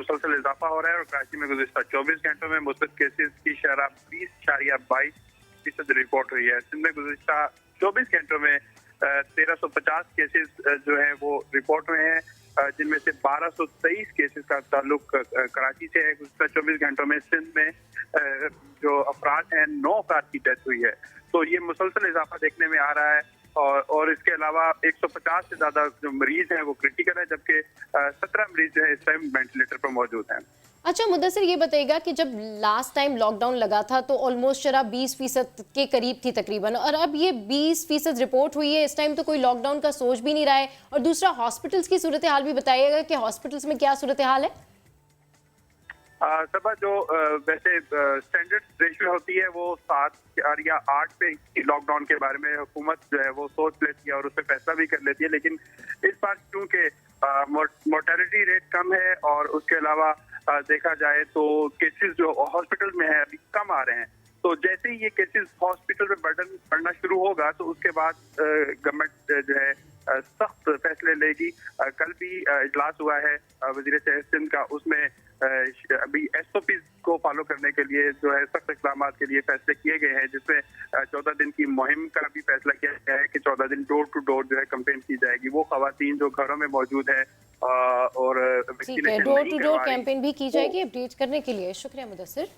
मुसलसल इजाफा हो रहा है और कराची में गुज़िश्ता 24 घंटों में मुस्बत केसेस की शरह 20.22% रिपोर्ट हुई है। सिंध में गुज़िश्ता 24 घंटों में 1350 केसेस जो है वो रिपोर्ट हुए हैं, जिनमें से 1223 केसेस का ताल्लुक कराची से है। गुज़िश्ता 24 घंटों में सिंध में जो अफराद हैं 9 अफराद की डेथ हुई है। तो ये मुसलसल इजाफा देखने में आ रहा है और इसके अलावा 150 से ज्यादा जो मरीज हैं वो क्रिटिकल है, जबकि 17 मरीज जो है इस टाइम वेंटिलेटर पर मौजूद हैं। अच्छा मुदस्सिर, ये बताइएगा कि जब लास्ट टाइम लॉकडाउन लगा था तो ऑलमोस्ट शरह 20% के करीब थी तकरीबन, और अब ये 20% रिपोर्ट हुई है। इस टाइम तो कोई लॉकडाउन का सोच भी नहीं रहा है। और दूसरा, हॉस्पिटल्स की सूरत हाल भी बताइएगा कि हॉस्पिटल्स में क्या सूरत हाल है। सबा जो वैसे स्टैंडर्ड रेशियो होती है वो 7 या 8 पे लॉकडाउन के बारे में हुकूमत जो है वो सोच लेती है और उस पर फैसला भी कर लेती है, लेकिन इस बार चूंकि मोर्टेलिटी रेट कम है और उसके अलावा देखा जाए तो केसेस जो हॉस्पिटल में है अभी कम आ रहे हैं, तो जैसे ही ये केसेस हॉस्पिटल में बर्डन पड़ना शुरू होगा तो उसके बाद गवर्नमेंट जो है सख्त फैसले लेगी। कल भी इजलास हुआ है वजीर सेहत सिंध का, उसमें अभी SOP को फॉलो करने के लिए जो है सख्त इक़दाम के लिए फैसले किए गए हैं, जिसमें 14 दिन की मुहिम का भी फैसला किया गया है कि 14 दिन डोर टू डोर जो है कैंपेन की जाएगी। वो खवातीन जो घरों में मौजूद है और ठीक है, डोर टू डोर कैंपेन भी की जाएगी। अपडेट करने के लिए शुक्रिया मुदस्सिर।